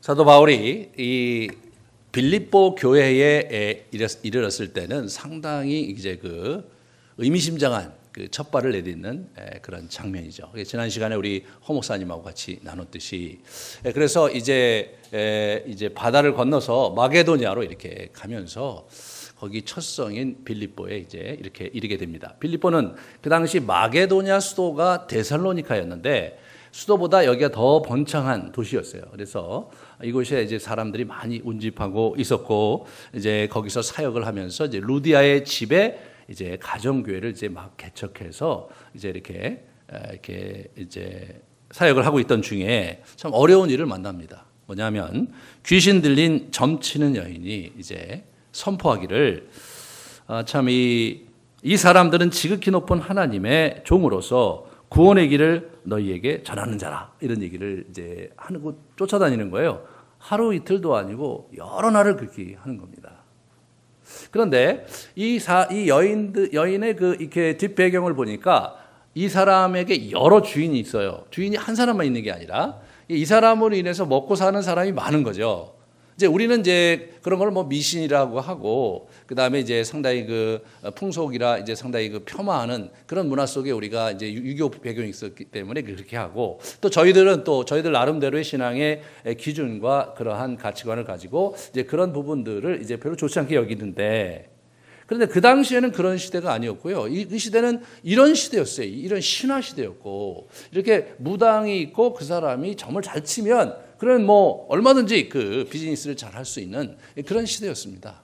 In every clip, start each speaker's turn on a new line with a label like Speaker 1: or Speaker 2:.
Speaker 1: 사도 바울이 이 빌립보 교회에 이르렀을 때는 상당히 이제 그 의미심장한 그 첫발을 내딛는 그런 장면이죠. 지난 시간에 우리 허 목사님하고 같이 나눴듯이, 그래서 이제 바다를 건너서 마게도냐로 이렇게 가면서 거기 첫 성인 빌립보에 이제 이렇게 이르게 됩니다. 빌립보는 그 당시 마게도냐 수도가 데살로니카였는데 수도보다 여기가 더 번창한 도시였어요. 그래서 이곳에 이제 사람들이 많이 운집하고 있었고, 이제 거기서 사역을 하면서 이제 루디아의 집에 이제 가정교회를 이제 막 개척해서 이제 이렇게 이제 사역을 하고 있던 중에 참 어려운 일을 만납니다. 뭐냐면 귀신 들린 점치는 여인이 이제 선포하기를, 참 이 사람들은 지극히 높은 하나님의 종으로서 구원의 길을 너희에게 전하는 자라, 이런 얘기를 이제 하는 곳 쫓아다니는 거예요. 하루 이틀도 아니고 여러 날을 그렇게 하는 겁니다. 그런데 이 여인의 그 이렇게 뒷배경을 보니까 이 사람에게 여러 주인이 있어요. 주인이 한 사람만 있는 게 아니라 이 사람으로 인해서 먹고 사는 사람이 많은 거죠. 이제 우리는 이제 그런 걸 뭐 미신이라고 하고, 그 다음에 이제 상당히 그 풍속이라 이제 상당히 그 폄하하는 그런 문화 속에 우리가 이제 유교 배경이 있었기 때문에 그렇게 하고, 또 저희들은 또 저희들 나름대로의 신앙의 기준과 그러한 가치관을 가지고 이제 그런 부분들을 이제 별로 좋지 않게 여기는데, 그런데 그 당시에는 그런 시대가 아니었고요. 이 시대는 이런 시대였어요. 이런 신화 시대였고, 이렇게 무당이 있고 그 사람이 점을 잘 치면 그런 뭐 얼마든지 그 비즈니스를 잘 할 수 있는 그런 시대였습니다.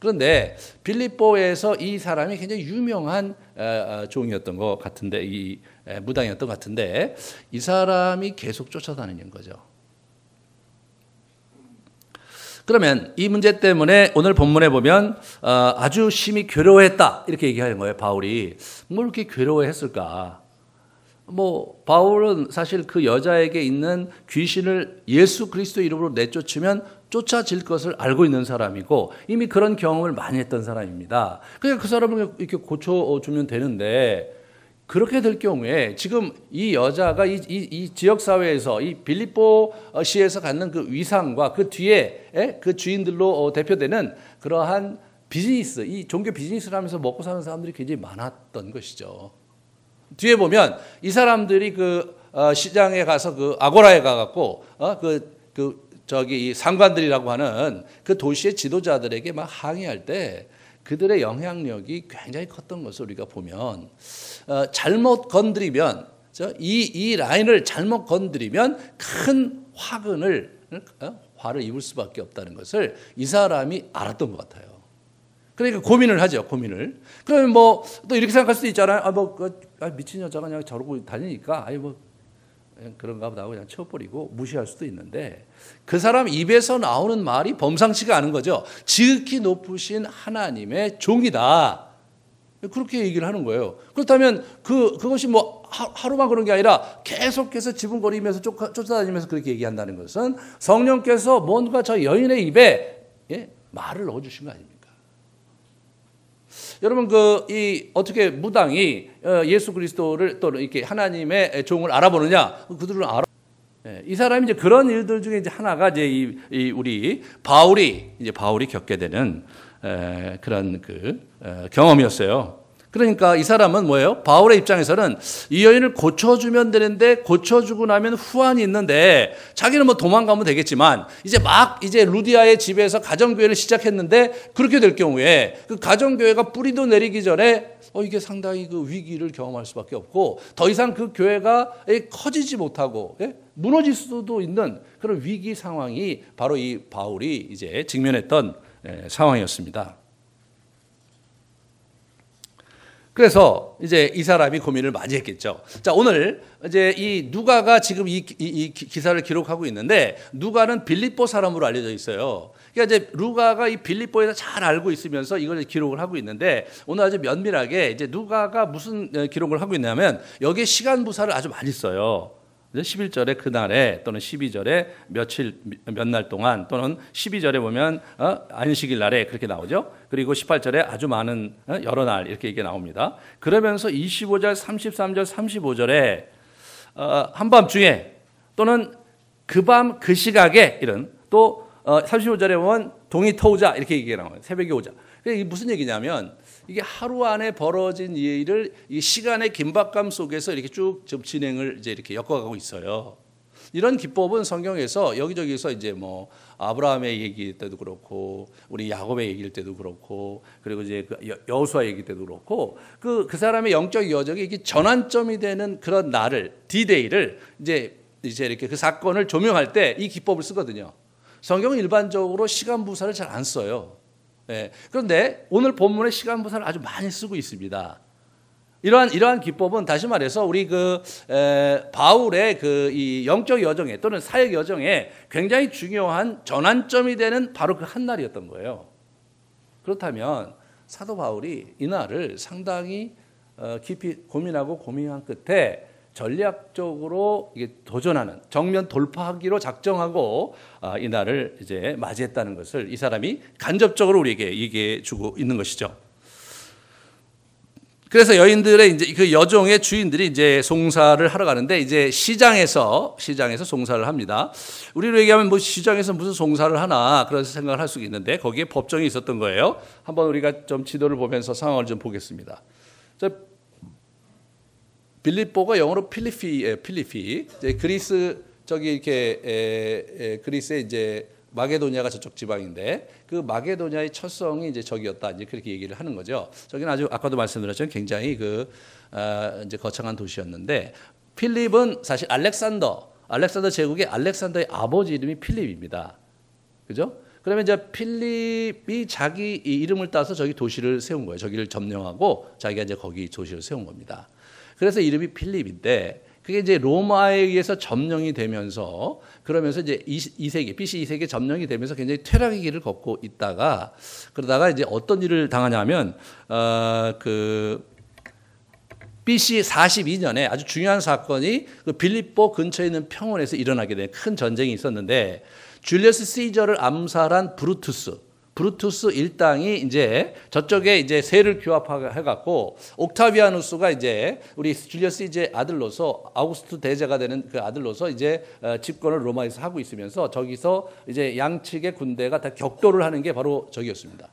Speaker 1: 그런데 빌립보에서 이 사람이 굉장히 유명한 종이었던 것 같은데, 이 무당이었던 것 같은데, 이 사람이 계속 쫓아다니는 거죠. 그러면 이 문제 때문에 오늘 본문에 보면 아주 심히 괴로워했다, 이렇게 얘기하는 거예요. 바울이 뭘 이렇게 괴로워했을까? 뭐 바울은 사실 그 여자에게 있는 귀신을 예수 그리스도 이름으로 내쫓으면 쫓아질 것을 알고 있는 사람이고, 이미 그런 경험을 많이 했던 사람입니다. 그러니까 그 사람을 이렇게 고쳐주면 되는데, 그렇게 될 경우에 지금 이 여자가 이 지역 사회에서 이 빌립보 시에서 갖는 그 위상과 그 뒤에 그 주인들로 대표되는 그러한 비즈니스, 이 종교 비즈니스를 하면서 먹고 사는 사람들이 굉장히 많았던 것이죠. 뒤에 보면 이 사람들이 그 시장에 가서 그 아고라에 가갖고 이 상관들이라고 하는 그 도시의 지도자들에게 막 항의할 때 그들의 영향력이 굉장히 컸던 것을 우리가 보면, 잘못 건드리면, 이 라인을 잘못 건드리면 큰 화를 입을 수밖에 없다는 것을 이 사람이 알았던 것 같아요. 그러니까 고민을 하죠, 고민을. 그러면 뭐 또 이렇게 생각할 수도 있잖아요. 미친 여자가 그냥 저러고 다니니까, 그런가 보다 하고 그냥 쳐버리고 무시할 수도 있는데, 그 사람 입에서 나오는 말이 범상치가 않은 거죠. 지극히 높으신 하나님의 종이다, 그렇게 얘기를 하는 거예요. 그렇다면 그것이 뭐 하루만 그런 게 아니라 계속해서 지분거리면서 쫓아다니면서 그렇게 얘기한다는 것은 성령께서 뭔가 저 여인의 입에 말을 넣어주신 거 아닙니까? 여러분, 어떻게 무당이 예수 그리스도를 또 이렇게 하나님의 종을 알아보느냐? 그들은 알아. 이 사람이 이제 그런 일들 중에 이제 하나가 이제 우리 바울이 겪게 되는 그런 경험이었어요. 그러니까 이 사람은 뭐예요? 바울의 입장에서는 이 여인을 고쳐주면 되는데, 고쳐주고 나면 후환이 있는데, 자기는 뭐 도망가면 되겠지만, 이제 루디아의 집에서 가정교회를 시작했는데, 그렇게 될 경우에 그 가정교회가 뿌리도 내리기 전에 이게 상당히 그 위기를 경험할 수밖에 없고, 더 이상 그 교회가 커지지 못하고 무너질 수도 있는 그런 위기 상황이 바로 이 바울이 이제 직면했던 상황이었습니다. 그래서 이제 이 사람이 고민을 많이 했겠죠. 자, 오늘 이제 이 누가가 지금 이 기사를 기록하고 있는데, 누가는 빌립보 사람으로 알려져 있어요. 그러니까 이제 누가가 이 빌립보에서 잘 알고 있으면서 이걸 기록을 하고 있는데, 오늘 아주 면밀하게 이제 누가가 무슨 기록을 하고 있냐면, 여기에 시간 부사를 아주 많이 써요. 11절에 그날에, 또는 12절에 몇 날 동안, 또는 12절에 보면 안식일 날에 그렇게 나오죠. 그리고 18절에 아주 많은 여러 날 이렇게 나옵니다. 그러면서 25절, 33절, 35절에 한밤중에, 또는 그 밤 그 시각에 이런 또 35절에 보면 동이 터오자 이렇게 얘기가 나와요. 새벽에 오자. 이게 무슨 얘기냐면 이게 하루 안에 벌어진 일을 이 시간의 긴박감 속에서 이렇게 쭉 진행을 이제 이렇게 엮어가고 있어요. 이런 기법은 성경에서 여기저기서 이제 뭐 아브라함의 얘기일 때도 그렇고 우리 야곱의 얘기일 때도 그렇고 그리고 이제 여호수아 얘기일 때도 그렇고 그 사람의 영적 여정이 이게 전환점이 되는 그런 날을 D-Day를 이제 이렇게 그 사건을 조명할 때 이 기법을 쓰거든요. 성경은 일반적으로 시간 부사를 잘 안 써요. 예. 그런데 오늘 본문에 시간 부사를 아주 많이 쓰고 있습니다. 이러한 기법은 다시 말해서 우리 바울의 이 영적 여정에 또는 사역 여정에 굉장히 중요한 전환점이 되는 바로 그 한 날이었던 거예요. 그렇다면 사도 바울이 이 날을 상당히 깊이 고민하고 고민한 끝에 전략적으로 이게 도전하는 정면 돌파하기로 작정하고 이 날을 이제 맞이했다는 것을 이 사람이 간접적으로 우리에게 얘기해 주고 있는 것이죠. 그래서 여인들의 이제 그 여종의 주인들이 이제 송사를 하러 가는데 이제 시장에서 송사를 합니다. 우리로 얘기하면 뭐 시장에서 무슨 송사를 하나 그런 생각을 할 수 있는데 거기에 법정이 있었던 거예요. 한번 우리가 좀 지도를 보면서 상황을 좀 보겠습니다. 빌립보가 영어로 필리피. 이제 그리스 저기 이렇게 그리스의 이제 마게도니아가 저쪽 지방인데 그 마게도니아의 첫성이 이제 저기였다 이제 그렇게 얘기를 하는 거죠. 저기는 아주 아까도 말씀드렸지만 굉장히 이제 거창한 도시였는데 필립은 사실 알렉산더 제국의 알렉산더의 아버지 이름이 필립입니다. 그죠? 그러면 이제 필립이 자기 이름을 따서 저기 도시를 세운 거예요. 저기를 점령하고 자기가 이제 거기 도시를 세운 겁니다. 그래서 이름이 필립인데 그게 이제 로마에 의해서 점령이 되면서 그러면서 이제 2세기 BC 2세기에 점령이 되면서 굉장히 퇴락의 길을 걷고 있다가 그러다가 이제 어떤 일을 당하냐면 BC 42년에 아주 중요한 사건이 그 빌립보 근처에 있는 평원에서 일어나게 된 큰 전쟁이 있었는데 줄리어스 시저를 암살한 브루투스 일당이 이제 저쪽에 이제 세를 규합해 갖고 옥타비아누스가 이제 우리 줄리어스 시저의 아들로서 아우구스투 대제가 되는 그 아들로서 이제 집권을 로마에서 하고 있으면서 저기서 이제 양측의 군대가 다 격돌을 하는 게 바로 저기였습니다.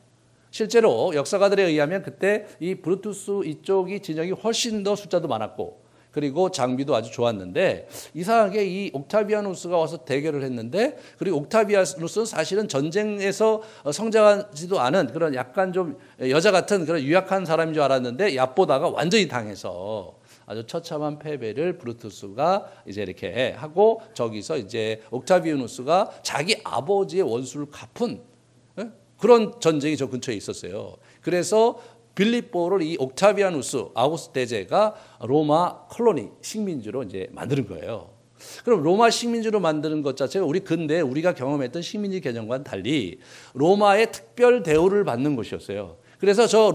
Speaker 1: 실제로 역사가들에 의하면 그때 이 브루투스 이쪽이 진영이 훨씬 더 숫자도 많았고 그리고 장비도 아주 좋았는데 이상하게 이 옥타비아누스가 와서 대결을 했는데 그리고 옥타비아누스는 사실은 전쟁에서 성장하지도 않은 그런 약간 좀 여자 같은 그런 유약한 사람인 줄 알았는데 얕보다가 완전히 당해서 아주 처참한 패배를 브루투스가 이제 이렇게 하고 저기서 이제 옥타비아누스가 자기 아버지의 원수를 갚은 그런 전쟁이 저 근처에 있었어요. 그래서 빌립보를 이 옥타비아누스 아우구스투 대제가 로마 콜로니 식민지로 이제 만드는 거예요. 그럼 로마 식민지로 만드는 것 자체가 우리 근대 우리가 경험했던 식민지 개념과는 달리 로마의 특별 대우를 받는 곳이었어요. 그래서 저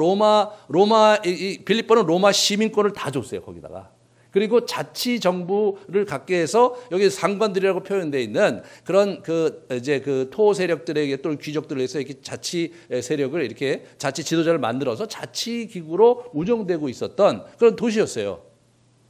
Speaker 1: 빌립보는 로마 시민권을 다 줬어요, 거기다가. 그리고 자치 정부를 갖게 해서 여기 상관들이라고 표현되어 있는 그런 이제 토 세력들에게 또는 귀족들을 해서 이렇게 자치 세력을 이렇게 자치 지도자를 만들어서 자치 기구로 운영되고 있었던 그런 도시였어요.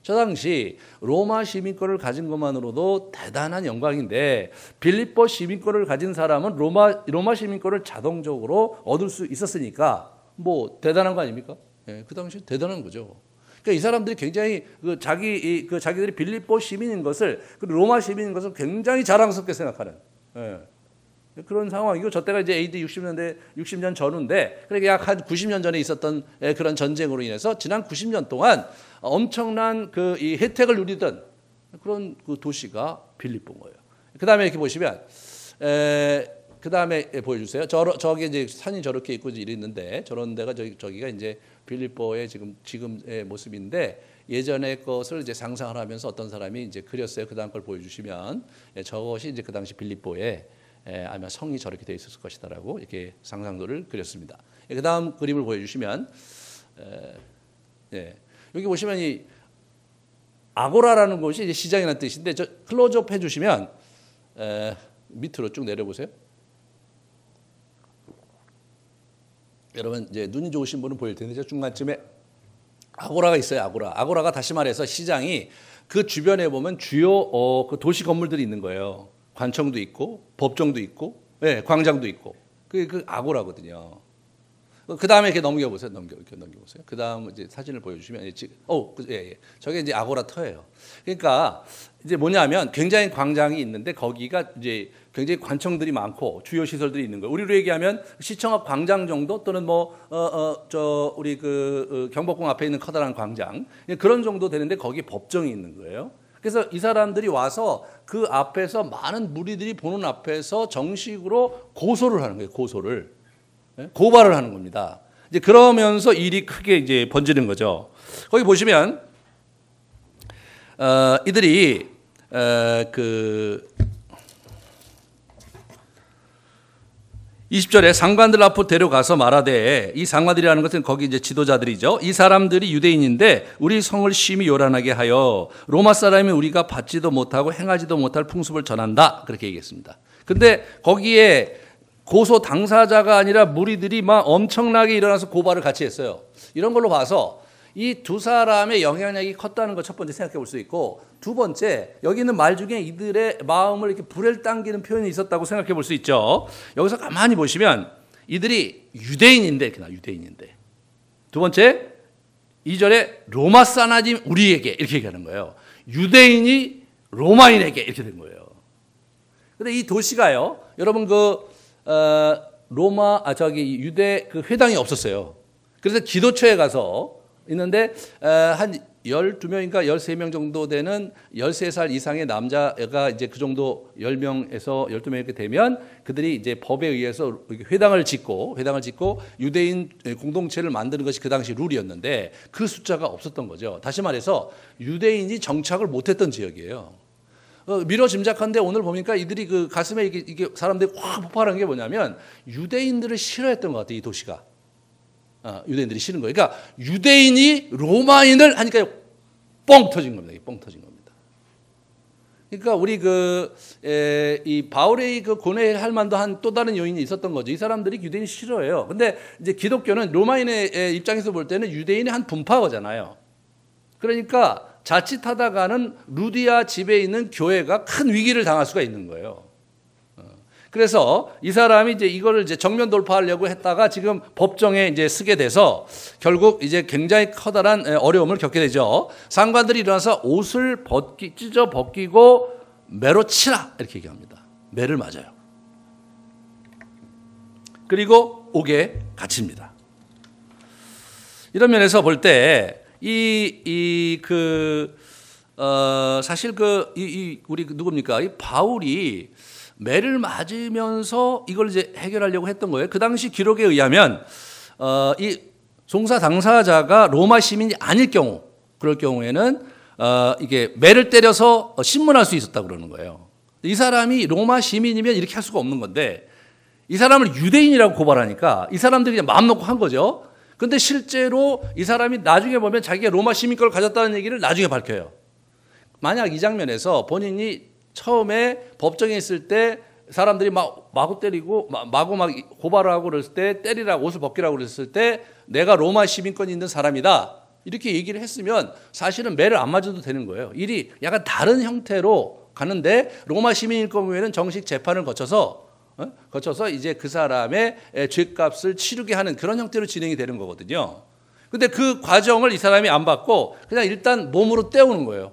Speaker 1: 저 당시 로마 시민권을 가진 것만으로도 대단한 영광인데 빌립보 시민권을 가진 사람은 로마 시민권을 자동적으로 얻을 수 있었으니까 뭐 대단한 거 아닙니까? 예, 그 당시 대단한 거죠. 그러니까 이 사람들이 굉장히 자기들이 빌립보 시민인 것을 그리고 로마 시민인 것을 굉장히 자랑스럽게 생각하는 그런 상황이고 저 때가 이제 AD 60년 전인데 그러니까 약 한 90년 전에 있었던 그런 전쟁으로 인해서 지난 90년 동안 엄청난 이 혜택을 누리던 그런 그 도시가 빌립보인 거예요. 그 다음에 이렇게 보시면 그 다음에 보여주세요. 저기 이제 산이 저렇게 있고 이랬는데 저런 데가 저기가 이제 빌립보의 지금의 모습인데 예전의 것을 이제 상상을 하면서 어떤 사람이 이제 그렸어요. 그 다음 걸 보여주시면 저것이 이제 그 당시 빌립보에 아마 성이 저렇게 돼 있었을 것이다라고 이렇게 상상도를 그렸습니다. 그 다음 그림을 보여주시면 여기 보시면 이 아고라라는 곳이 이제 시장이라는 뜻인데 저 클로즈업 해주시면 밑으로 쭉 내려보세요. 여러분 이제 눈이 좋으신 분은 보일 텐데 저 중간쯤에 아고라가 있어요. 아고라가 다시 말해서 시장이 그 주변에 보면 주요 그 도시 건물들이 있는 거예요. 관청도 있고 법정도 있고 예, 광장도 있고 그 아고라거든요. 그 다음에 이렇게 넘겨보세요. 넘겨보세요. 그 다음 이제 사진을 보여주시면 예. 저게 이제 아고라 터예요. 그러니까 이제 뭐냐면 굉장히 광장이 있는데 거기가 이제 굉장히 관청들이 많고 주요 시설들이 있는 거예요. 우리로 얘기하면 시청 앞 광장 정도 또는 우리 경복궁 앞에 있는 커다란 광장 그런 정도 되는데 거기 법정이 있는 거예요. 그래서 이 사람들이 와서 그 앞에서 많은 무리들이 보는 앞에서 정식으로 고소를 하는 거예요. 고발을 하는 겁니다. 이제 그러면서 일이 크게 이제 번지는 거죠. 거기 보시면 이들이 20절에 상관들 앞으로 데려가서 말하되, 이 상관들이라는 것은 거기 이제 지도자들이죠. 이 사람들이 유대인인데 우리 성을 심히 요란하게 하여 로마 사람이 우리가 받지도 못하고 행하지도 못할 풍습을 전한다. 그렇게 얘기했습니다. 근데 거기에 고소 당사자가 아니라 무리들이 막 엄청나게 일어나서 고발을 같이 했어요. 이런 걸로 봐서 이 두 사람의 영향력이 컸다는 걸 첫 번째 생각해 볼 수 있고, 두 번째 여기 있는 말 중에 이들의 마음을 이렇게 불을 당기는 표현이 있었다고 생각해 볼 수 있죠. 여기서 가만히 보시면 이들이 유대인인데, 이렇게 나 유대인인데. 두 번째 2절에 로마 사나님 우리에게 이렇게 얘기하는 거예요. 유대인이 로마인에게 이렇게 된 거예요. 근데 이 도시가요, 여러분 유대 그 회당이 없었어요. 그래서 기도처에 가서 있는데 한 12명인가 13명 정도 되는 13살 이상의 남자가 이제 그 정도 10명에서 12명 이렇게 되면 그들이 이제 법에 의해서 회당을 짓고 유대인 공동체를 만드는 것이 그 당시 룰이었는데 그 숫자가 없었던 거죠. 다시 말해서 유대인이 정착을 못했던 지역이에요. 미뤄 짐작한데 오늘 보니까 이들이 그 가슴에 이게 사람들이 확 폭발한 게 뭐냐면 유대인들을 싫어했던 것 같아요. 이 도시가. 유대인들이 싫은 거예요. 그러니까 유대인이 로마인을 하니까 뻥 터진 겁니다. 뻥 터진 겁니다. 그러니까 우리 이 바울의 고뇌할 만도 한 또 다른 요인이 있었던 거죠. 이 사람들이 유대인 싫어해요. 근데 이제 기독교는 로마인의 입장에서 볼 때는 유대인의 한 분파거잖아요. 그러니까 자칫하다가는 루디아 집에 있는 교회가 큰 위기를 당할 수가 있는 거예요. 그래서 이 사람이 이제 이거를 이제 정면 돌파하려고 했다가 지금 법정에 이제 서게 돼서 결국 이제 굉장히 커다란 어려움을 겪게 되죠. 상관들이 일어나서 옷을 찢어 벗기고 매로 치라 이렇게 얘기합니다. 매를 맞아요. 그리고 옥에 갇힙니다. 이런 면에서 볼 때 사실 우리 누굽니까? 이 바울이 매를 맞으면서 이걸 이제 해결하려고 했던 거예요. 그 당시 기록에 의하면 이 종사 당사자가 로마 시민이 아닐 경우, 그럴 경우에는 이게 매를 때려서 신문할 수 있었다고 그러는 거예요. 이 사람이 로마 시민이면 이렇게 할 수가 없는 건데 이 사람을 유대인이라고 고발하니까 이 사람들이 그냥 마음 놓고 한 거죠. 근데 실제로 이 사람이 나중에 보면 자기가 로마 시민권을 가졌다는 얘기를 나중에 밝혀요. 만약 이 장면에서 본인이 처음에 법정에 있을 때 사람들이 마구 때리고 마구 고발을 하고 그랬을 때 때리라고 옷을 벗기라고 그랬을 때 내가 로마 시민권이 있는 사람이다 이렇게 얘기를 했으면 사실은 매를 안 맞아도 되는 거예요. 일이 약간 다른 형태로 가는데 로마 시민일 경우에는 정식 재판을 거쳐서 이제 그 사람의 죄값을 치르게 하는 그런 형태로 진행이 되는 거거든요. 근데 그 과정을 이 사람이 안 받고 그냥 일단 몸으로 때우는 거예요.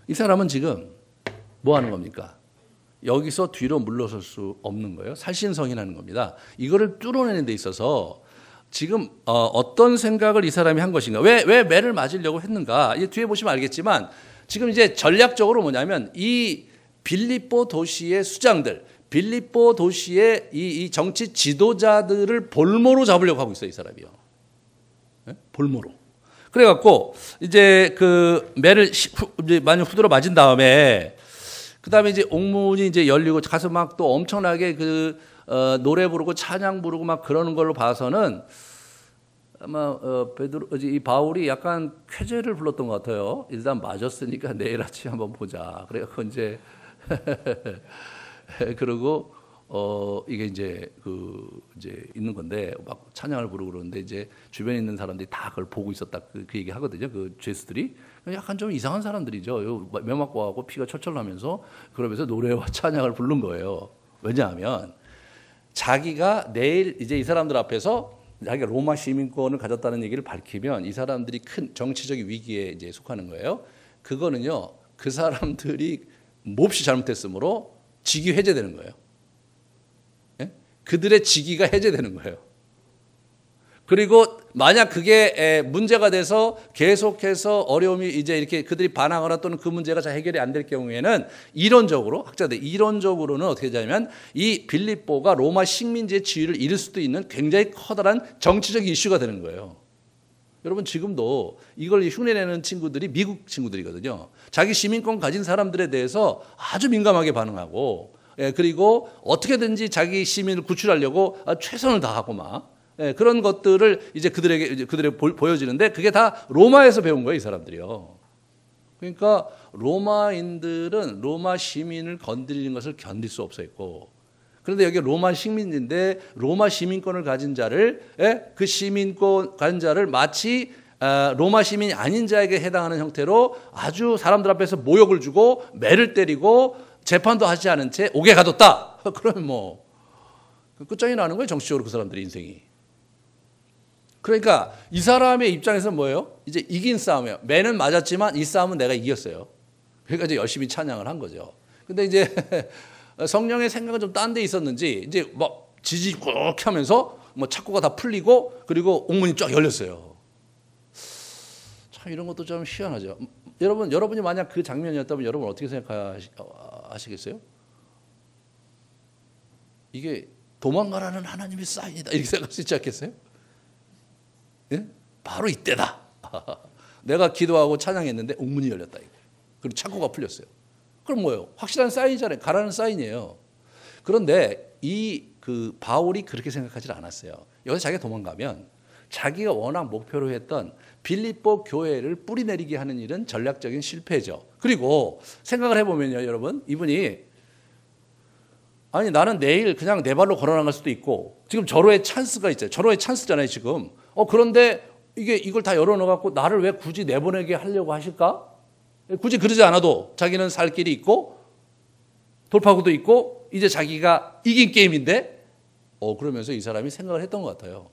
Speaker 1: 이 사람은 지금 뭐 하는 겁니까? 여기서 뒤로 물러설 수 없는 거예요. 살신성인하는 겁니다. 이거를 뚫어내는 데 있어서 지금 어떤 생각을 이 사람이 한 것인가? 왜 매를 맞으려고 했는가? 뒤에 보시면 알겠지만 지금 이제 전략적으로 뭐냐면 이 빌립보 도시의 수장들, 빌립보 도시의 이 정치 지도자들을 볼모로 잡으려고 하고 있어요. 이 사람이요. 네? 볼모로. 그래갖고 이제 그 매를 이제 많이 후드러 맞은 다음에 그 다음에 이제 옥문이 이제 열리고 가서 막 또 엄청나게 노래 부르고 찬양 부르고 막 그러는 걸로 봐서는 아마 이 바울이 약간 쾌제를 불렀던 것 같아요. 일단 맞았으니까 내일 아침에 한번 보자. 그래갖고 이제 그러고 이게 이제 이제 있는 건데 막 찬양을 부르고 그러는데 이제 주변에 있는 사람들이 다 그걸 보고 있었다 그 얘기 하거든요. 그 죄수들이 약간 좀 이상한 사람들이죠. 매 맞고 하고 피가 철철 나면서 그러면서 노래와 찬양을 부른 거예요. 왜냐하면 자기가 내일 이제 이 사람들 앞에서 자기가 로마 시민권을 가졌다는 얘기를 밝히면 이 사람들이 큰 정치적 위기에 이제 속하는 거예요. 그거는요, 그 사람들이 몹시 잘못했으므로 직위 해제되는 거예요. 예? 그들의 직위가 해제되는 거예요. 그리고 만약 그게 문제가 돼서 계속해서 어려움이 이제 이렇게 그들이 반항하거나 또는 그 문제가 잘 해결이 안 될 경우에는 이론적으로 학자들 이론적으로는 어떻게 되냐면 이 빌립보가 로마 식민지의 지위를 잃을 수도 있는 굉장히 커다란 정치적 이슈가 되는 거예요. 여러분 지금도 이걸 흉내내는 친구들이 미국 친구들이거든요. 자기 시민권 가진 사람들에 대해서 아주 민감하게 반응하고 그리고 어떻게든지 자기 시민을 구출하려고 최선을 다하고 막 그런 것들을 이제 그들에게 보여지는데 그게 다 로마에서 배운 거예요, 이 사람들이요. 그러니까 로마인들은 로마 시민을 건드리는 것을 견딜 수 없었고, 그런데 여기 로마 식민지인데 로마 시민권을 가진 자를 그 시민권 가진 자를 마치 로마 시민이 아닌 자에게 해당하는 형태로 아주 사람들 앞에서 모욕을 주고 매를 때리고 재판도 하지 않은 채 옥에 가뒀다. 그러면 뭐 끝장이 나는 거예요, 정치적으로 그 사람들의 인생이. 그러니까 이 사람의 입장에서 뭐예요? 이제 이긴 싸움이에요. 매는 맞았지만 이 싸움은 내가 이겼어요. 그러니까 이제 열심히 찬양을 한 거죠. 근데 이제 성령의 생각은 좀 딴 데 있었는지 이제 막 지지 꾹 하면서 뭐 착고가 다 풀리고 그리고 옥문이 쫙 열렸어요. 참 이런 것도 좀 희한하죠. 여러분이 만약 그 장면이었다면 여러분 어떻게 생각하시겠어요? 이게 도망가라는 하나님의 사인이다 이렇게 생각할 수 있지 않겠어요? 예? 바로 이때다. 내가 기도하고 찬양했는데 옥문이 열렸다. 이거. 그리고 착고가 풀렸어요. 그럼 뭐예요? 확실한 사인이잖아요. 가라는 사인이에요. 그런데 그 바울이 그렇게 생각하지 않았어요. 여기서 자기가 도망가면 자기가 워낙 목표로 했던 빌립보 교회를 뿌리내리게 하는 일은 전략적인 실패죠. 그리고 생각을 해보면요, 여러분, 이분이 아니 나는 내일 그냥 내 발로 걸어 나갈 수도 있고 지금 절호의 찬스가 있어요. 절호의 찬스잖아요, 지금. 그런데 이걸 다 열어놓고 나를 왜 굳이 내보내게 하려고 하실까? 굳이 그러지 않아도 자기는 살 길이 있고 돌파구도 있고 이제 자기가 이긴 게임인데 그러면서 이 사람이 생각을 했던 것 같아요.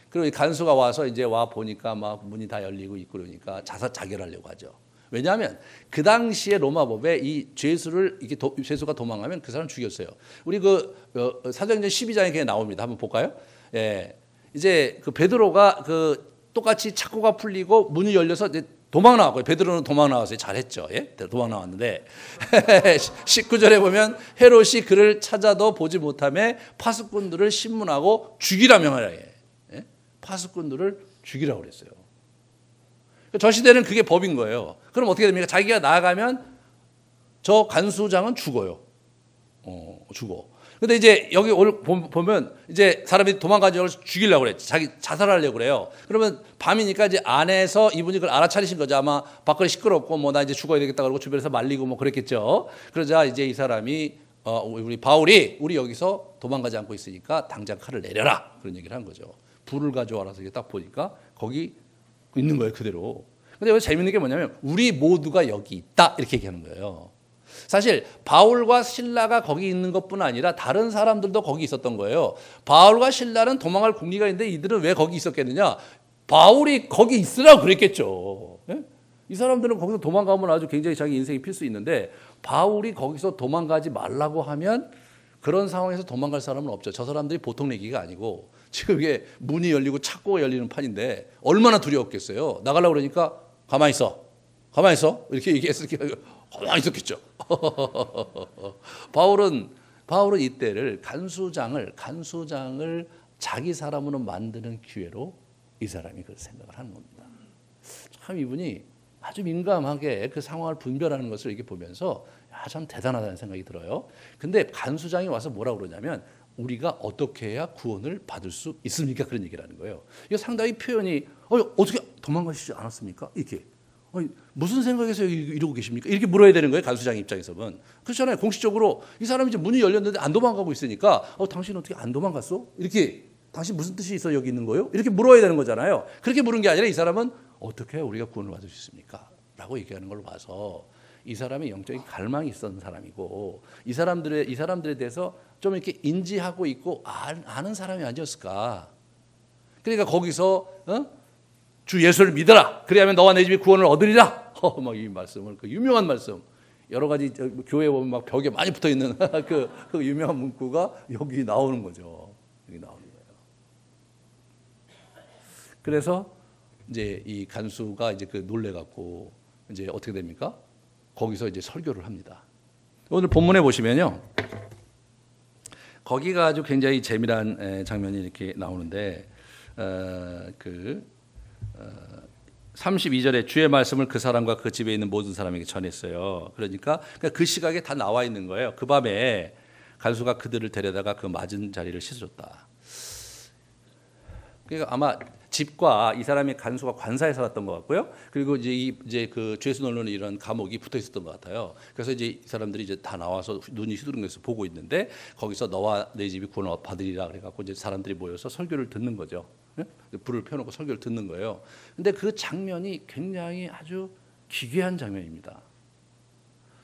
Speaker 1: 그리고 간수가 와서 이제 와 보니까 막 문이 다 열리고 있고 그러니까 자살 자결하려고 하죠. 왜냐하면 그 당시에 로마법에 이 죄수가 도망가면 그 사람 죽였어요. 우리 사도행전 12장에 그게 나옵니다. 한번 볼까요? 예. 이제 그 베드로가 똑같이 착고가 풀리고 문이 열려서 이제 도망 나왔고요. 베드로는 도망 나왔어요. 잘했죠. 예? 도망 나왔는데 19절에 보면 헤롯이 그를 찾아도 보지 못하며 파수꾼들을 신문하고 죽이라 명하라. 예? 파수꾼들을 죽이라고 그랬어요. 저 시대는 그게 법인 거예요. 그럼 어떻게 됩니까? 자기가 나아가면 저 간수장은 죽어요. 죽어. 근데 이제 여기 오늘 보면 이제 사람이 도망가지 않고 죽이려고 그래. 자기 자살하려고 그래요. 그러면 밤이니까 이제 안에서 이분이 그걸 알아차리신 거죠. 아마 밖을 시끄럽고 뭐 나 이제 죽어야 되겠다 그러고 주변에서 말리고 뭐 그랬겠죠. 그러자 이제 이 사람이 우리 바울이 우리 여기서 도망가지 않고 있으니까 당장 칼을 내려라. 그런 얘기를 한 거죠. 불을 가져와라서 딱 보니까 거기 있는 거예요, 그대로. 근데 여기 재밌는 게 뭐냐면 우리 모두가 여기 있다 이렇게 얘기하는 거예요. 사실 바울과 실라가 거기 있는 것뿐 아니라 다른 사람들도 거기 있었던 거예요. 바울과 실라는 도망갈 궁리가 있는데 이들은 왜 거기 있었겠느냐? 바울이 거기 있으라고 그랬겠죠. 예? 이 사람들은 거기서 도망가면 아주 굉장히 자기 인생이 필 수 있는데 바울이 거기서 도망가지 말라고 하면 그런 상황에서 도망갈 사람은 없죠. 저 사람들이 보통 얘기가 아니고 지금 이게 문이 열리고 착고가 열리는 판인데 얼마나 두려웠겠어요. 나가려고 그러니까 가만히 있어. 이렇게 얘기했을 때 가만히 있었겠죠. 바울은 이때를 간수장을 자기 사람으로 만드는 기회로 이 사람이 그 생각을 하는 겁니다. 참 이분이 아주 민감하게 그 상황을 분별하는 것을 이렇게 보면서 참 대단하다는 생각이 들어요. 근데 간수장이 와서 뭐라고 그러냐면 우리가 어떻게 해야 구원을 받을 수 있습니까? 그런 얘기를 하는 거예요. 이거 상당히 표현이 어떻게 도망가시지 않았습니까? 이렇게 무슨 생각에서 이러고 계십니까? 이렇게 물어야 되는 거예요. 간수장 입장에서는. 그렇잖아요. 공식적으로 이 사람이 이제 문이 열렸는데 안 도망가고 있으니까 당신 어떻게 안 도망갔어? 이렇게 당신 무슨 뜻이 있어 여기 있는 거예요? 이렇게 물어야 되는 거잖아요. 그렇게 물은 게 아니라 이 사람은 어떻게 우리가 구원을 받을 수 있습니까? 라고 얘기하는 걸로 봐서 이 사람이 영적인 갈망이 있었던 사람이고 이 사람들에 대해서 좀 이렇게 인지하고 있고 아는 사람이 아니었을까? 그러니까 거기서 주 예수를 믿어라. 그래야면 너와 내 집이 구원을 얻으리라. 막 이 말씀을 그 유명한 말씀 여러 가지 교회 보면 막 벽에 많이 붙어 있는 그 유명한 문구가 여기 나오는 거죠. 여기 나오는 거예요. 그래서 이제 이 간수가 이제 그 놀래갖고 이제 어떻게 됩니까? 거기서 이제 설교를 합니다. 오늘 본문에 보시면요. 거기가 아주 굉장히 재미난 장면이 이렇게 나오는데 32절에 주의 말씀을 그 사람과 그 집에 있는 모든 사람에게 전했어요. 그러니까 그 시각에 다 나와 있는 거예요. 그 밤에 간수가 그들을 데려다가 그 맞은 자리를 씻어줬다. 그러니까 아마 집과 이 사람이 간수가 관사에 살았던 것 같고요. 그리고 이제 그 죄수 놀르는 이런 감옥이 붙어 있었던 것 같아요. 그래서 이제 이 사람들이 이제 다 나와서 눈이 휘두르면서 보고 있는데 거기서 너와 내 집이 구원을 받으리라 그래갖고 이제 사람들이 모여서 설교를 듣는 거죠. 불을 펴놓고 설교를 듣는 거예요. 근데 그 장면이 굉장히 아주 기괴한 장면입니다.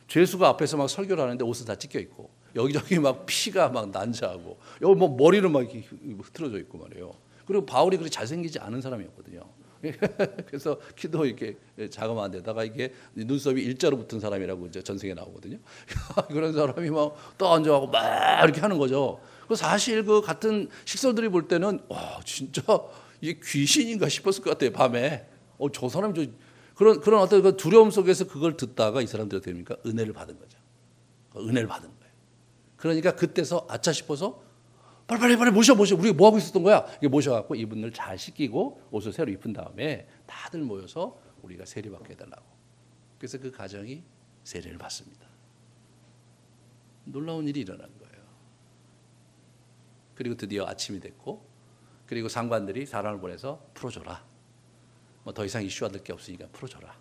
Speaker 1: 죄수가 앞에서 막 설교를 하는데 옷은 다 찢겨 있고 여기저기 막 피가 막 난자하고 여기 뭐 머리는 막 이렇게 흐트러져 있고 말이에요. 그리고 바울이 그렇게 잘생기지 않은 사람이었거든요. 그래서 키도 이렇게 자그마한 데다가 이게 눈썹이 일자로 붙은 사람이라고 이제 전생에 나오거든요. 그런 사람이 막 떠앉아하고 막 이렇게 하는 거죠. 사실 그 같은 식솔들이 볼 때는 와 진짜 이게 귀신인가 싶었을 것 같아요. 밤에 저 사람이 그런 어떤 그 두려움 속에서 그걸 듣다가 이 사람들이 어떻게 됩니까? 은혜를 받은 거죠. 은혜를 받은 거예요. 그러니까 그때서 아차 싶어서 빨리 모셔 우리가 뭐 하고 있었던 거야? 이게 모셔갖고 이분들 잘 씻기고 옷을 새로 입은 다음에 다들 모여서 우리가 세례받게 해달라고. 그래서 그 가정이 세례를 받습니다. 놀라운 일이 일어난 거예요. 그리고 드디어 아침이 됐고 그리고 상관들이 사람을 보내서 풀어줘라. 뭐 더 이상 이슈가 될 게 없으니까 풀어줘라.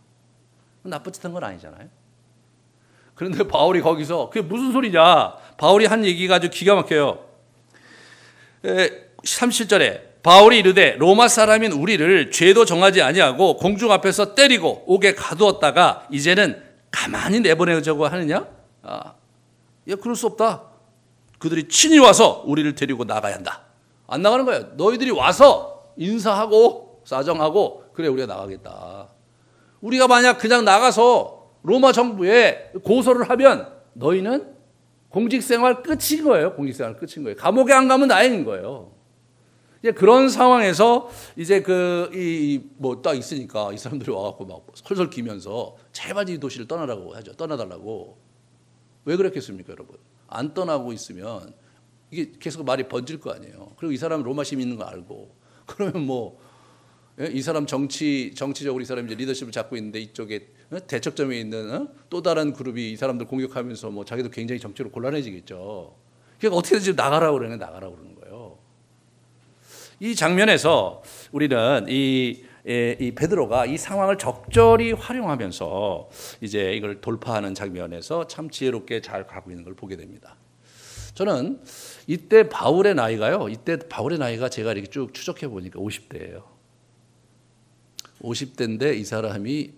Speaker 1: 나쁜 짓 한 건 아니잖아요. 그런데 바울이 거기서 그게 무슨 소리냐? 바울이 한 얘기가 아주 기가 막혀요. 37절에 바울이 이르되 로마 사람인 우리를 죄도 정하지 아니하고 공중 앞에서 때리고 옥에 가두었다가 이제는 가만히 내보내자고 하느냐? 그럴 수 없다. 그들이 친히 와서 우리를 데리고 나가야 한다. 안 나가는 거예요. 너희들이 와서 인사하고 사정하고 그래 우리가 나가겠다. 우리가 만약 그냥 나가서 로마 정부에 고소를 하면 너희는 공직생활 끝인 거예요. 공직생활 끝인 거예요. 감옥에 안 가면 다행인 거예요. 이제 그런 상황에서 이제 뭐 딱 있으니까 이 사람들이 와갖고 막 설설 기면서 제발 이 도시를 떠나라고 하죠. 떠나달라고. 왜 그랬겠습니까, 여러분? 안 떠나고 있으면 이게 계속 말이 번질 거 아니에요. 그리고 이 사람은 로마 시민인 거 알고 그러면 뭐 이 사람 정치적으로 이 사람이 이제 리더십을 잡고 있는데 이쪽에 대척점에 있는 또 다른 그룹이 이 사람들 공격하면서 뭐 자기도 굉장히 정치로 곤란해지겠죠. 그러니까 어떻게든 나가라고 그러는 거예요. 이 장면에서 우리는 이 베드로가 이 상황을 적절히 활용하면서 이제 이걸 돌파하는 장면에서 참 지혜롭게 잘 가고 있는 걸 보게 됩니다. 저는 이때 바울의 나이가 제가 이렇게 쭉 추적해 보니까 50대예요. 50대인데 이 사람이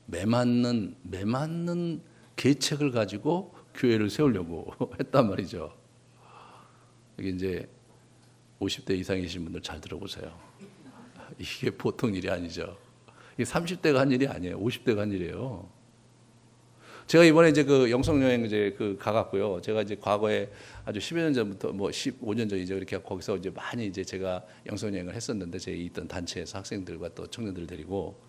Speaker 1: 매맞는 계책을 가지고 교회를 세우려고 했단 말이죠. 이게 이제 50대 이상이신 분들 잘 들어보세요. 이게 보통 일이 아니죠. 이게 30대가 한 일이 아니에요. 50대가 한 일이에요. 제가 이번에 이제 그 영성여행 이제 가갔고요. 제가 이제 과거에 아주 10여 년 전부터 뭐 15년 전이죠. 이렇게 거기서 이제 많이 이제 제가 영성여행을 했었는데 제 있던 단체에서 학생들과 또 청년들을 데리고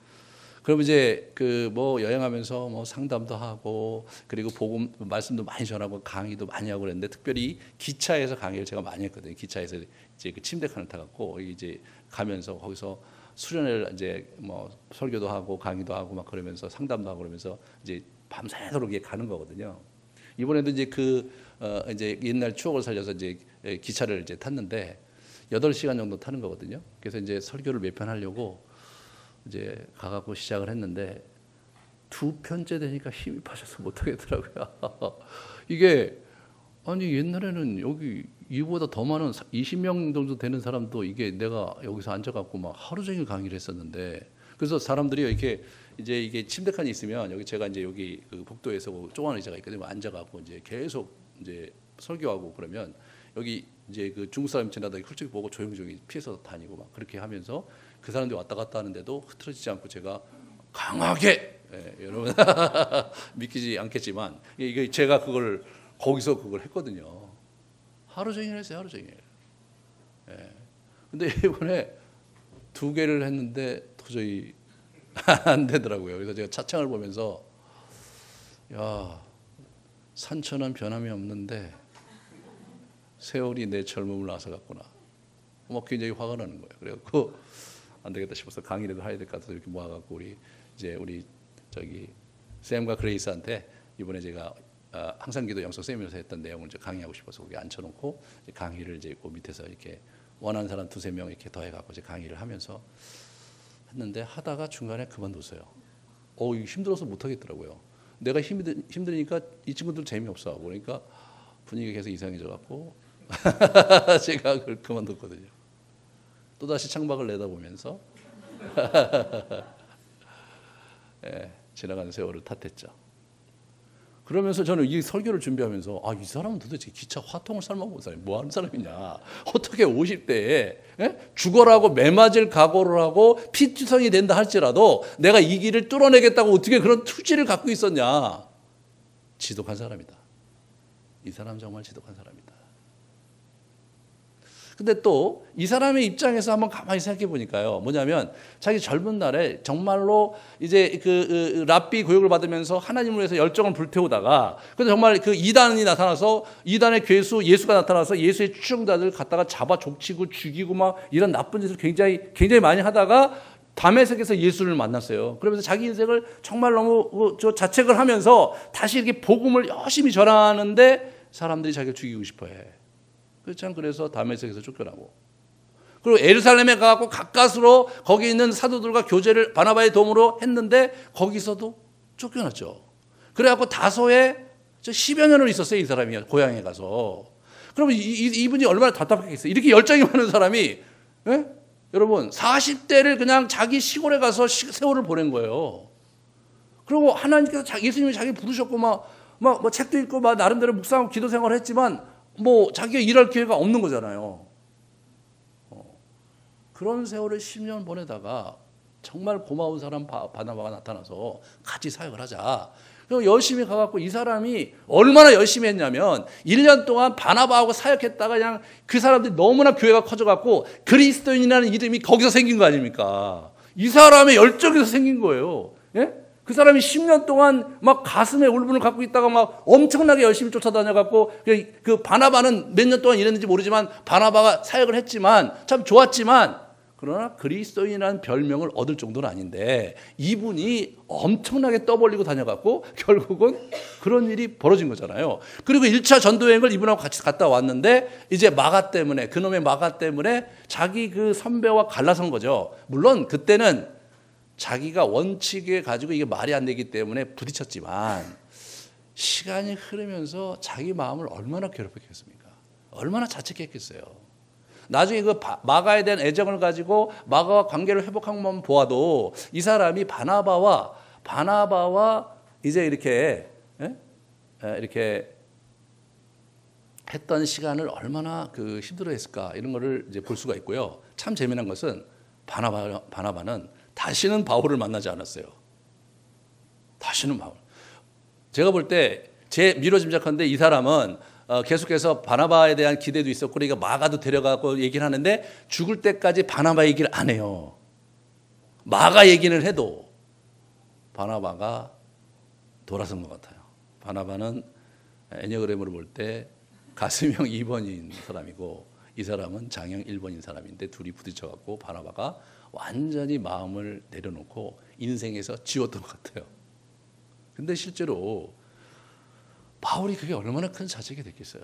Speaker 1: 그러면 이제 뭐 여행하면서 뭐 상담도 하고 그리고 복음 말씀도 많이 전하고 강의도 많이 하고 그랬는데 특별히 기차에서 강의를 제가 많이 했거든요. 기차에서 이제 그 침대 칸을 타갖고 이제 가면서 거기서 수련회를 이제 뭐 설교도 하고 강의도 하고 막 그러면서 상담도 하고 그러면서 이제 밤새도록 가는 거거든요. 이번에도 이제 이제 옛날 추억을 살려서 이제 기차를 이제 탔는데 8시간 정도 타는 거거든요. 그래서 이제 설교를 몇 편 하려고 이제 가갖고 시작을 했는데 두 편째 되니까 힘이 빠져서 못하겠더라고요. 이게 아니 옛날에는 여기 이보다 더 많은 20명 정도 되는 사람도 이게 내가 여기서 앉아갖고 막 하루 종일 강의를 했었는데 그래서 사람들이 이렇게 이제 이게 침대칸이 있으면 여기 제가 이제 여기 그 복도에서 조그만 의자가 있거든요. 앉아갖고 이제 계속 이제 설교하고 그러면 여기 이제 그 중국 사람이 지나다 훌쩍 보고 조용히 피해서 다니고 막 그렇게 하면서 그 사람들이 왔다 갔다 하는데도 흐트러지지 않고 제가 강하게 여러분 믿기지 않겠지만 이게 제가 그걸 거기서 그걸 했거든요. 하루 종일 했어요. 하루 종일. 근데 이번에 2개를 했는데 도저히 안 되더라고요. 그래서 제가 차창을 보면서 야 산천은 변함이 없는데 세월이 내 젊음을 앗아갔구나. 막 굉장히 화가 나는 거예요. 그래갖고 안 되겠다 싶어서 강의라도 해야 될 것 같아서 이렇게 모아갖고 우리 저기 샘과 그레이스한테 이번에 제가 항상 기도 영성 세미나에서 했던 내용을 이제 강의하고 싶어서 거기 앉혀놓고 강의를 이제 그 밑에서 이렇게 원하는 사람 2-3명 이렇게 더해갖고 이제 강의를 하면서 했는데 하다가 중간에 그만뒀어요. 이거 힘들어서 못하겠더라고요. 내가 힘드니까 이 친구들 재미없어 하고 그러니까 분위기가 계속 이상해져갖고 제가 그걸 그만뒀거든요. 또다시 창밖을 내다보면서 지나가는 세월을 탓했죠. 그러면서 저는 이 설교를 준비하면서 이 사람은 도대체 기차 화통을 삶아본 사람이 뭐 하는 사람이냐. 어떻게 50대에 죽어라고 매맞을 각오를 하고 피투성이 된다 할지라도 내가 이 길을 뚫어내겠다고 어떻게 그런 투지를 갖고 있었냐. 지독한 사람이다. 이 사람 정말 지독한 사람이다. 근데 또 이 사람의 입장에서 한번 가만히 생각해 보니까요. 뭐냐면 자기 젊은 날에 정말로 이제 그 랍비 교육을 받으면서 하나님을 위해서 열정을 불태우다가 근데 정말 그 이단이 나타나서 이단의 괴수 예수가 나타나서 예수의 추종자들 갖다가 잡아 족치고 죽이고 막 이런 나쁜 짓을 굉장히 많이 하다가 다메섹에서 예수를 만났어요. 그러면서 자기 인생을 정말 너무 자책을 하면서 다시 이렇게 복음을 열심히 전하는데 사람들이 자기를 죽이고 싶어해. 그래서 다메섹에서 쫓겨나고 그리고 예루살렘에 가고 가까스로 거기 있는 사도들과 교제를 바나바의 도움으로 했는데 거기서도 쫓겨났죠. 그래갖고 다소에 10여 년을 있었어요. 이 사람이 고향에 가서. 그러면 이분이 얼마나 답답했겠어요. 이렇게 열정이 많은 사람이 여러분 40대를 그냥 자기 시골에 가서 세월을 보낸 거예요. 그리고 하나님께서 예수님이 자기 부르셨고 뭐 책도 읽고 막 나름대로 묵상하고 기도 생활을 했지만 뭐 자기가 일할 기회가 없는 거잖아요. 그런 세월을 10년 보내다가 정말 고마운 사람 바나바가 나타나서 같이 사역을 하자. 그리고 열심히 가갖고 이 사람이 얼마나 열심히 했냐면 1년 동안 바나바하고 사역했다가 그냥 그 사람들이 너무나 교회가 커져갖고 그리스도인이라는 이름이 거기서 생긴 거 아닙니까? 이 사람의 열정에서 생긴 거예요. 예? 그 사람이 10년 동안 막 가슴에 울분을 갖고 있다가 막 엄청나게 열심히 쫓아다녀갖고 그 바나바는 몇 년 동안 일했는지 모르지만 바나바가 사역을 했지만 참 좋았지만 그러나 그리스도인이라는 별명을 얻을 정도는 아닌데 이분이 엄청나게 떠벌리고 다녀갖고 결국은 그런 일이 벌어진 거잖아요. 그리고 1차 전도여행을 이분하고 같이 갔다 왔는데 이제 그놈의 마가 때문에 자기 그 선배와 갈라선 거죠. 물론 그때는 자기가 원칙에 가지고 이게 말이 안 되기 때문에 부딪혔지만 시간이 흐르면서 자기 마음을 얼마나 괴롭혔겠습니까? 얼마나 자책했겠어요. 나중에 그 마가에 대한 애정을 가지고 마가와 관계를 회복한 것만 보아도 이 사람이 바나바와 이제 이렇게 했던 시간을 얼마나 그 힘들어했을까 이런 거를 이제 볼 수가 있고요. 참 재미난 것은 바나바는 다시는 바울을 만나지 않았어요. 다시는 바울. 제가 볼 때 제 미로 짐작하는데 이 사람은 계속해서 바나바에 대한 기대도 있었고 그러니까 마가도 데려가고 얘기를 하는데 죽을 때까지 바나바 얘기를 안 해요. 마가 얘기를 해도 바나바가 돌아선 것 같아요. 바나바는 애니어그램으로 볼 때 가슴형 2번인 사람이고 이 사람은 장형 1번인 사람인데 둘이 부딪혀갖고 바나바가 완전히 마음을 내려놓고 인생에서 지웠던 것 같아요. 근데 실제로 바울이 그게 얼마나 큰 자책이 됐겠어요.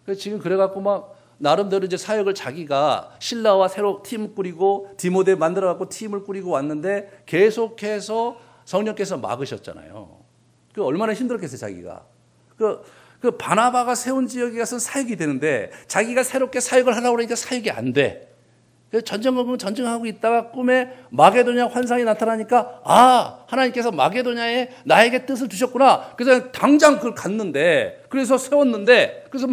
Speaker 1: 그래서 지금 그래갖고 막 나름대로 이제 사역을 자기가 신라와 새로 팀 꾸리고 디모데 만들어갖고 팀을 꾸리고 왔는데 계속해서 성령께서 막으셨잖아요. 그 얼마나 힘들었겠어요, 자기가. 그 바나바가 세운 지역에 가서 사역이 되는데 자기가 새롭게 사역을 하려고 그러니까 사역이 안 돼. 전쟁하고 있다가 꿈에 마게도냐 환상이 나타나니까 하나님께서 마게도냐에 나에게 뜻을 두셨구나. 그래서 당장 그걸 갔는데 그래서 세웠는데 그래서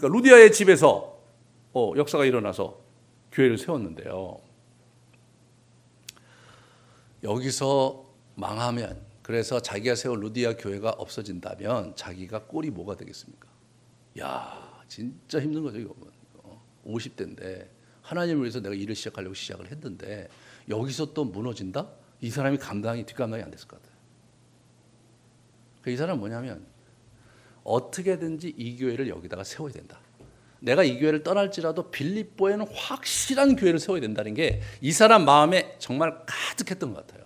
Speaker 1: 루디아의 집에서 역사가 일어나서 교회를 세웠는데요. 여기서 망하면 그래서 자기가 세운 루디아 교회가 없어진다면 자기가 꼴이 뭐가 되겠습니까? 진짜 힘든 거죠, 이거. 50대인데 하나님을 위해서 내가 일을 시작하려고 시작을 했는데 여기서 또 무너진다? 이 사람이 뒷감당이 안 됐을 것 같아요. 이 사람은 뭐냐면 어떻게든지 이 교회를 여기다가 세워야 된다. 내가 이 교회를 떠날지라도 빌립보에는 확실한 교회를 세워야 된다는 게 이 사람 마음에 정말 가득했던 것 같아요.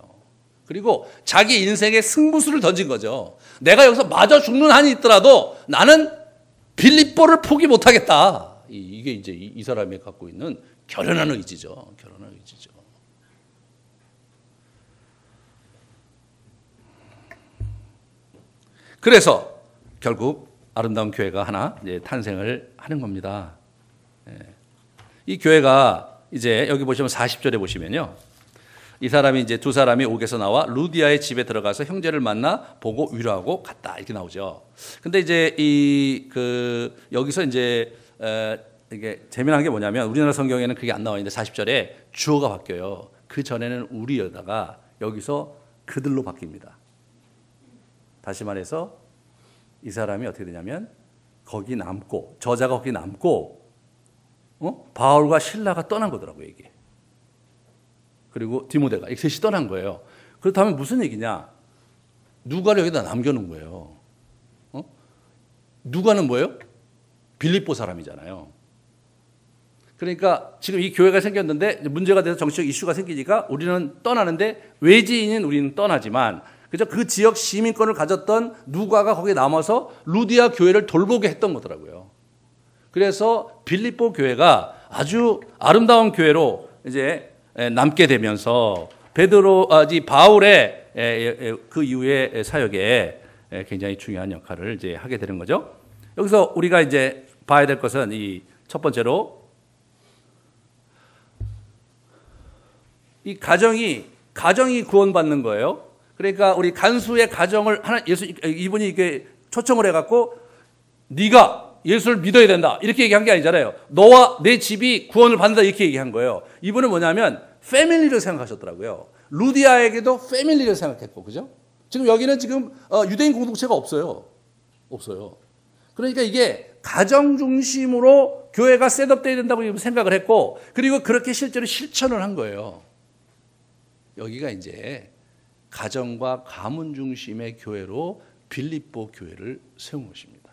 Speaker 1: 그리고 자기 인생의 승부수를 던진 거죠. 내가 여기서 맞아 죽는 한이 있더라도 나는 빌립보를 포기 못하겠다. 이게 이제 이 사람이 갖고 있는 결연한 의지죠. 결연한 의지죠. 그래서 결국 아름다운 교회가 하나 이제 탄생을 하는 겁니다. 이 교회가 이제 여기 보시면 40절에 보시면요. 이 사람이 이제 두 사람이 옥에서 나와 루디아의 집에 들어가서 형제를 만나 보고 위로하고 갔다 이렇게 나오죠. 근데 이제 여기서 이제 이게 재미난 게 뭐냐면 우리나라 성경에는 그게 안 나와 있는데 40절에 주어가 바뀌어요. 그 전에는 우리여다가 여기서 그들로 바뀝니다. 다시 말해서 이 사람이 어떻게 되냐면 거기 남고 저자가 거기 남고 바울과 실라가 떠난 거더라고요, 이게. 그리고 디모데가 이 셋이 떠난 거예요. 그렇다면 무슨 얘기냐? 누가를 여기다 남겨놓은 거예요. 누가는 뭐예요? 빌립보 사람이잖아요. 그러니까 지금 이 교회가 생겼는데 문제가 돼서 정치적 이슈가 생기니까 우리는 떠나는데 외지인인 우리는 떠나지만 그죠? 그 지역 시민권을 가졌던 누가가 거기에 남아서 루디아 교회를 돌보게 했던 거더라고요. 그래서 빌립보 교회가 아주 아름다운 교회로 이제 남게 되면서 바울의 그 이후의 사역에 굉장히 중요한 역할을 이제 하게 되는 거죠. 여기서 우리가 이제 봐야 될 것은 이 첫 번째로 이 가정이 구원받는 거예요. 그러니까 우리 간수의 가정을 이분이 이게 초청을 해갖고 네가 예수를 믿어야 된다 이렇게 얘기한 게 아니잖아요. 너와 내 집이 구원을 받는다 이렇게 얘기한 거예요. 이분은 뭐냐면 패밀리를 생각하셨더라고요. 루디아에게도 패밀리를 생각했고, 그죠? 지금 여기는 유대인 공동체가 없어요. 그러니까 이게 가정 중심으로 교회가 셋업되어야 된다고 생각을 했고, 그리고 그렇게 실제로 실천을 한 거예요. 여기가 이제 가정과 가문 중심의 교회로 빌립보 교회를 세운 것입니다.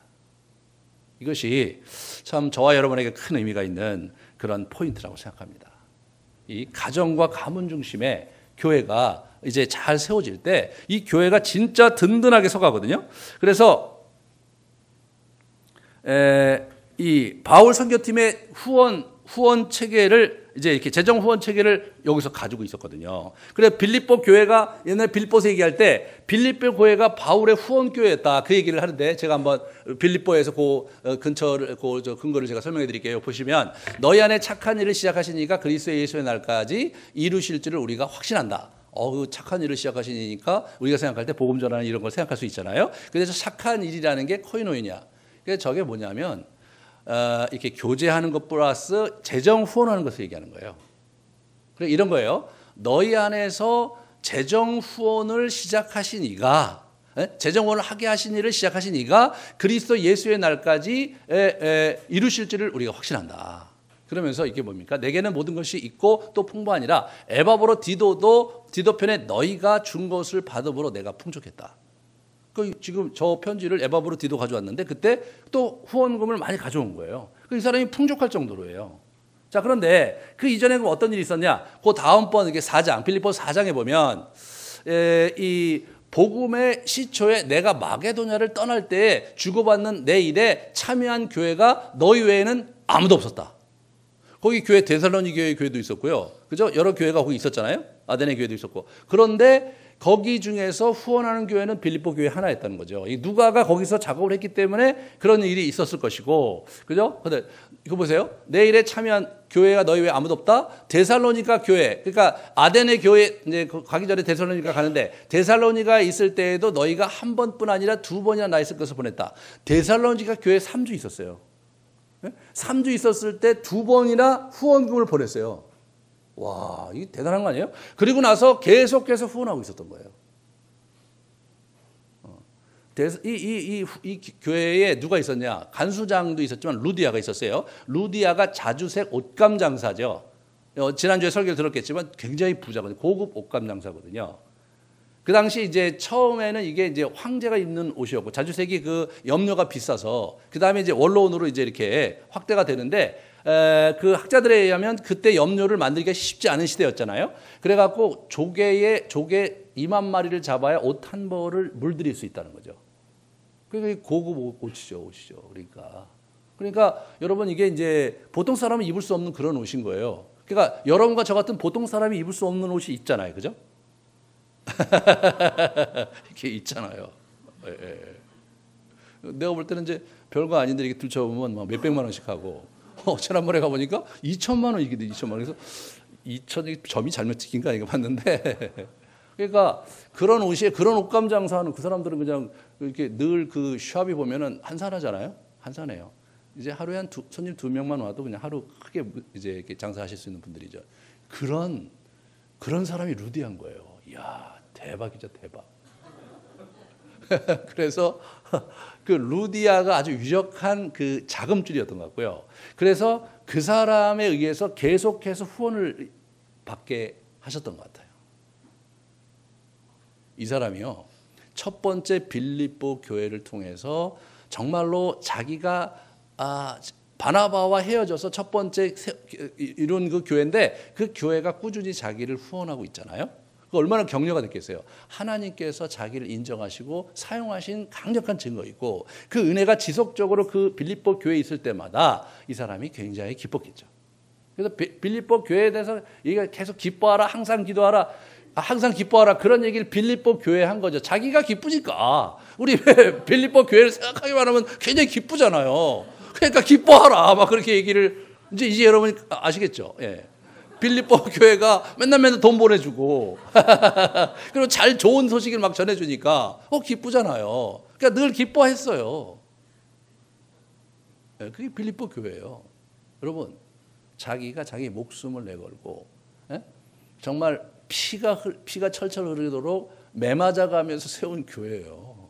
Speaker 1: 이것이 참 저와 여러분에게 큰 의미가 있는 그런 포인트라고 생각합니다. 이 가정과 가문 중심의 교회가 이제 잘 세워질 때 이 교회가 진짜 든든하게 서가거든요. 그래서 이 바울 선교팀의 후원 체계를 이제 이렇게 재정 후원 체계를 여기서 가지고 있었거든요. 그래 빌립보 교회가 옛날 빌립보서 얘기할 때 빌립보 교회가 바울의 후원 교회였다 그 얘기를 하는데 제가 한번 빌립보에서 근거를 제가 설명해 드릴게요. 보시면 너희 안에 착한 일을 시작하시니까 그리스도 예수의 날까지 이루실 줄을 우리가 확신한다. 그 착한 일을 시작하시니까 우리가 생각할 때 복음 전하는 이런 걸 생각할 수 있잖아요. 그래서 착한 일이라는 게 코이노이냐. 그래서 저게 뭐냐면 이렇게 교제하는 것 플러스 재정 후원하는 것을 얘기하는 거예요. 그래 이런 거예요. 너희 안에서 재정 후원을 시작하신 이가 재정 후원을 하게 하신 일을 시작하신 이가 그리스도 예수의 날까지 이루실 줄을 우리가 확신한다. 그러면서 이게 뭡니까? 내게는 모든 것이 있고 또 풍부하니라. 에바브로 디도 편에 너희가 준 것을 받음으로 내가 풍족했다. 지금 저 편지를 에바브로 디도 가져왔는데 그때 또 후원금을 많이 가져온 거예요. 이 사람이 풍족할 정도로예요. 자, 그런데 그 이전에 어떤 일이 있었냐? 그 다음번 이게 4장, 빌립보서 4장에 보면 이 복음의 시초에 내가 마게도냐를 떠날 때 주고받는 내 일에 참여한 교회가 너희 외에는 아무도 없었다. 거기 교회 데살로니게 교회도 있었고요. 그죠? 여러 교회가 거기 있었잖아요. 아데네 교회도 있었고. 그런데 거기 중에서 후원하는 교회는 빌립보 교회 하나였다는 거죠. 이 누가가 거기서 작업을 했기 때문에 그런 일이 있었을 것이고, 그죠? 근데 이거 보세요. 내 일에 참여한 교회가 너희 왜 아무도 없다? 데살로니가 교회, 그러니까 아데네 교회 이제 가기 전에 데살로니가 가는데 데살로니가 있을 때에도 너희가 한 번뿐 아니라 두 번이나 나 있을 것을 보냈다. 데살로니가 교회 3주 있었어요. 3주 있었을 때 두 번이나 후원금을 보냈어요. 와, 이게 대단한 거 아니에요? 그리고 나서 계속해서 후원하고 있었던 거예요. 이 교회에 누가 있었냐? 간수장도 있었지만 루디아가 있었어요. 루디아가 자주색 옷감 장사죠. 지난주에 설교를 들었겠지만 굉장히 부자거든요. 고급 옷감 장사거든요. 그 당시 이제 처음에는 이게 이제 황제가 입는 옷이었고 자주색이 그 염료가 비싸서 그 다음에 이제 원로원으로 이제 이렇게 확대가 되는데 그 학자들에 의하면 그때 염료를 만들기가 쉽지 않은 시대였잖아요. 그래갖고 조개 2만 마리를 잡아야 옷 한 벌을 물들일 수 있다는 거죠. 그게 고급 옷이죠. 그러니까 여러분 이게 이제 보통 사람은 입을 수 없는 그런 옷인 거예요. 그러니까 여러분과 저 같은 보통 사람이 입을 수 없는 옷이 있잖아요, 그죠? 이렇게 있잖아요. 예. 내가 볼 때는 이제 별거 아닌데 이렇게 들춰보면 막 몇백만 원씩 하고, 지난번에 가보니까 2천만 원 이게 돼, 2천만 원. 그래서 2천 점이 잘못 찍힌가 이거 봤는데. 그러니까 그런 옷이 그런 옷감 장사하는 그 사람들은 그냥 이렇게 늘 그 샵이 보면은 한산하잖아요. 한산해요. 이제 하루에 손님 2명만 와도 그냥 하루 크게 이제 이렇게 장사하실 수 있는 분들이죠. 그런 사람이 루디한 거예요. 이야, 대박이죠, 대박. 그래서 그 루디아가 아주 유력한 그 자금줄이었던 것 같고요. 그래서 그 사람에 의해서 계속해서 후원을 받게 하셨던 것 같아요. 이 사람이요, 첫 번째 빌립보 교회를 통해서 정말로 자기가 바나바와 헤어져서 첫 번째 이룬 그 교회인데 그 교회가 꾸준히 자기를 후원하고 있잖아요. 얼마나 격려가 됐겠어요. 하나님께서 자기를 인정하시고 사용하신 강력한 증거이고 그 은혜가 지속적으로 그 빌립보 교회에 있을 때마다 이 사람이 굉장히 기뻤겠죠. 그래서 빌립보 교회에 대해서 얘가 계속 기뻐하라, 항상 기도하라, 항상 기뻐하라 그런 얘기를 빌립보 교회에 한 거죠. 자기가 기쁘니까. 우리 왜 빌립보 교회를 생각하기만 하면 굉장히 기쁘잖아요. 그러니까 기뻐하라 막 그렇게 얘기를 이제 여러분이 아시겠죠. 예. 빌립보 교회가 맨날 돈 보내주고 그리고 잘 좋은 소식을 막 전해주니까 기쁘잖아요. 그러니까 늘 기뻐했어요. 예, 그게 빌립보 교회예요. 여러분, 자기가 자기 목숨을 내걸고 정말 피가 철철 흐르도록 매맞아가면서 세운 교회예요.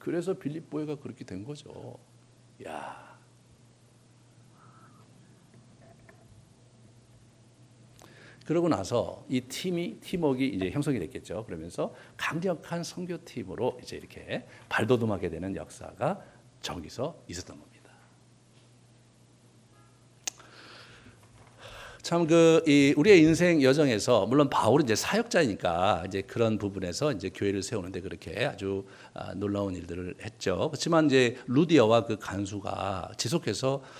Speaker 1: 그래서 빌립보가 그렇게 된 거죠. 야. 그러고 나서 이 팀워크가 이제 형성이 됐겠죠. 그러면서 강력한 선교팀으로 이제 이렇게 발돋움하게 되는 역사가 저기서 있었던 겁니다. 참 우리의 인생 여정에서 물론 바울은 이제 사역자이니까 이제 그런 부분에서 이제 교회를 세우는데 그렇게 아주 놀라운 일들을 했죠. 그렇지만 이제 루디아와 그 간수가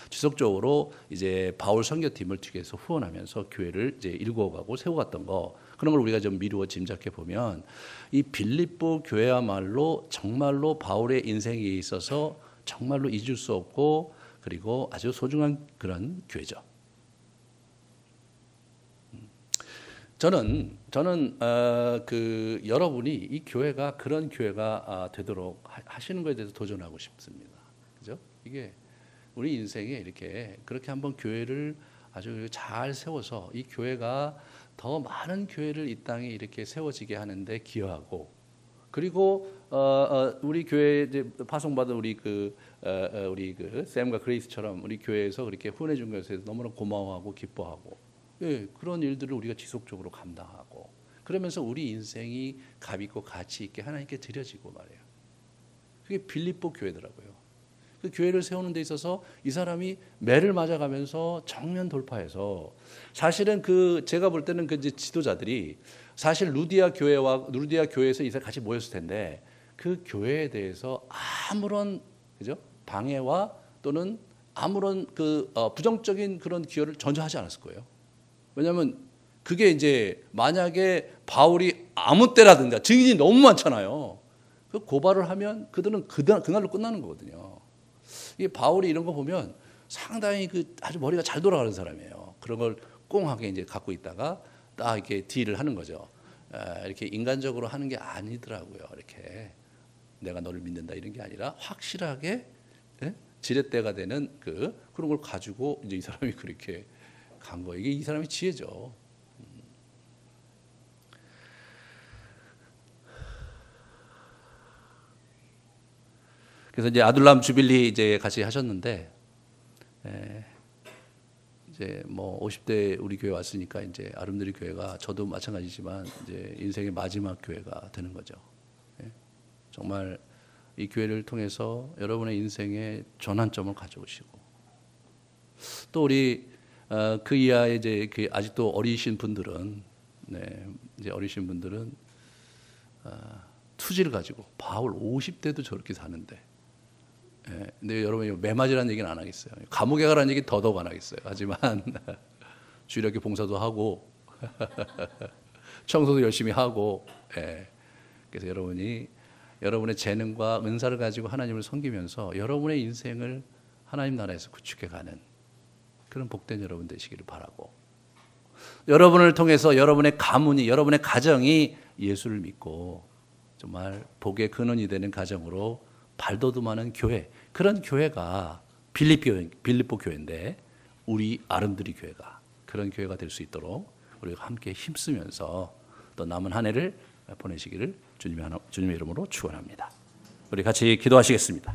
Speaker 1: 지속적으로 이제 바울 선교팀을 뒤에서 후원하면서 교회를 이제 일구어가고 세워갔던 거, 그런 걸 우리가 좀 미루어 짐작해 보면 이 빌립보 교회야말로 정말로 바울의 인생에 있어서 정말로 잊을 수 없고 그리고 아주 소중한 그런 교회죠. 저는 여러분이 이 교회가 그런 교회가 되도록 하시는 것에 대해서 도전하고 싶습니다. 그죠? 이게 우리 인생에 이렇게 그렇게 한번 교회를 아주 잘 세워서 이 교회가 더 많은 교회를 이 땅에 이렇게 세워지게 하는데 기여하고, 그리고 우리 교회에 이제 파송받은 우리 샘과 그레이스처럼 우리 교회에서 그렇게 후원해 준 것에 대해서 너무나 고마워하고 기뻐하고, 예, 그런 일들을 우리가 지속적으로 감당하고 그러면서 우리 인생이 값 있고 가치 있게 하나님께 드려지고 말이에요. 그게 빌립보 교회더라고요. 그 교회를 세우는 데 있어서 이 사람이 매를 맞아가면서 정면 돌파해서 사실은 제가 볼 때는 이제 지도자들이 사실 루디아 교회에서 이사 같이 모였을 텐데 그 교회에 대해서 아무런 그죠? 방해와 또는 아무런 부정적인 그런 기여를 전혀 하지 않았을 거예요. 왜냐하면 그게 이제 만약에 바울이 아무 때라든가 증인이 너무 많잖아요. 그 고발을 하면 그들은 그날로 끝나는 거거든요. 이 바울이 이런 거 보면 상당히 아주 머리가 잘 돌아가는 사람이에요. 그런 걸 꽁하게 이제 갖고 있다가 딱 이렇게 딜을 하는 거죠. 이렇게 인간적으로 하는 게 아니더라고요. 이렇게 내가 너를 믿는다 이런 게 아니라 확실하게 지렛대가 되는 그런 걸 가지고 이제 이 사람이 그렇게 간 거예요. 이게 이 사람의 지혜죠. 그래서 이제 아둘람 주빌리 이제 같이 하셨는데 이제 뭐 50대 우리 교회 왔으니까 이제 아름드리 교회가 저도 마찬가지지만 이제 인생의 마지막 교회가 되는 거죠. 정말 이 교회를 통해서 여러분의 인생에 전환점을 가져오시고 또 우리 그 이하의 이제 아직도 어리신 분들은 이제 어리신 분들은 투지를 가지고 바울 50대도 저렇게 사는데 근데 여러분이 매맞이라는 얘기는 안 하겠어요. 감옥에 가라는 얘기 더더욱 안 하겠어요. 하지만 주일학교 봉사도 하고 청소도 열심히 하고 그래서 여러분이 여러분의 재능과 은사를 가지고 하나님을 섬기면서 여러분의 인생을 하나님 나라에서 구축해가는 그런 복된 여러분 되시기를 바라고 여러분을 통해서 여러분의 가문이 여러분의 가정이 예수를 믿고 정말 복의 근원이 되는 가정으로 발돋움하는 교회 그런 교회가 빌립보 교회인데 우리 아름드리 교회가 그런 교회가 될 수 있도록 우리가 함께 힘쓰면서 또 남은 한 해를 보내시기를 주님의 이름으로 축원합니다. 우리 같이 기도하시겠습니다.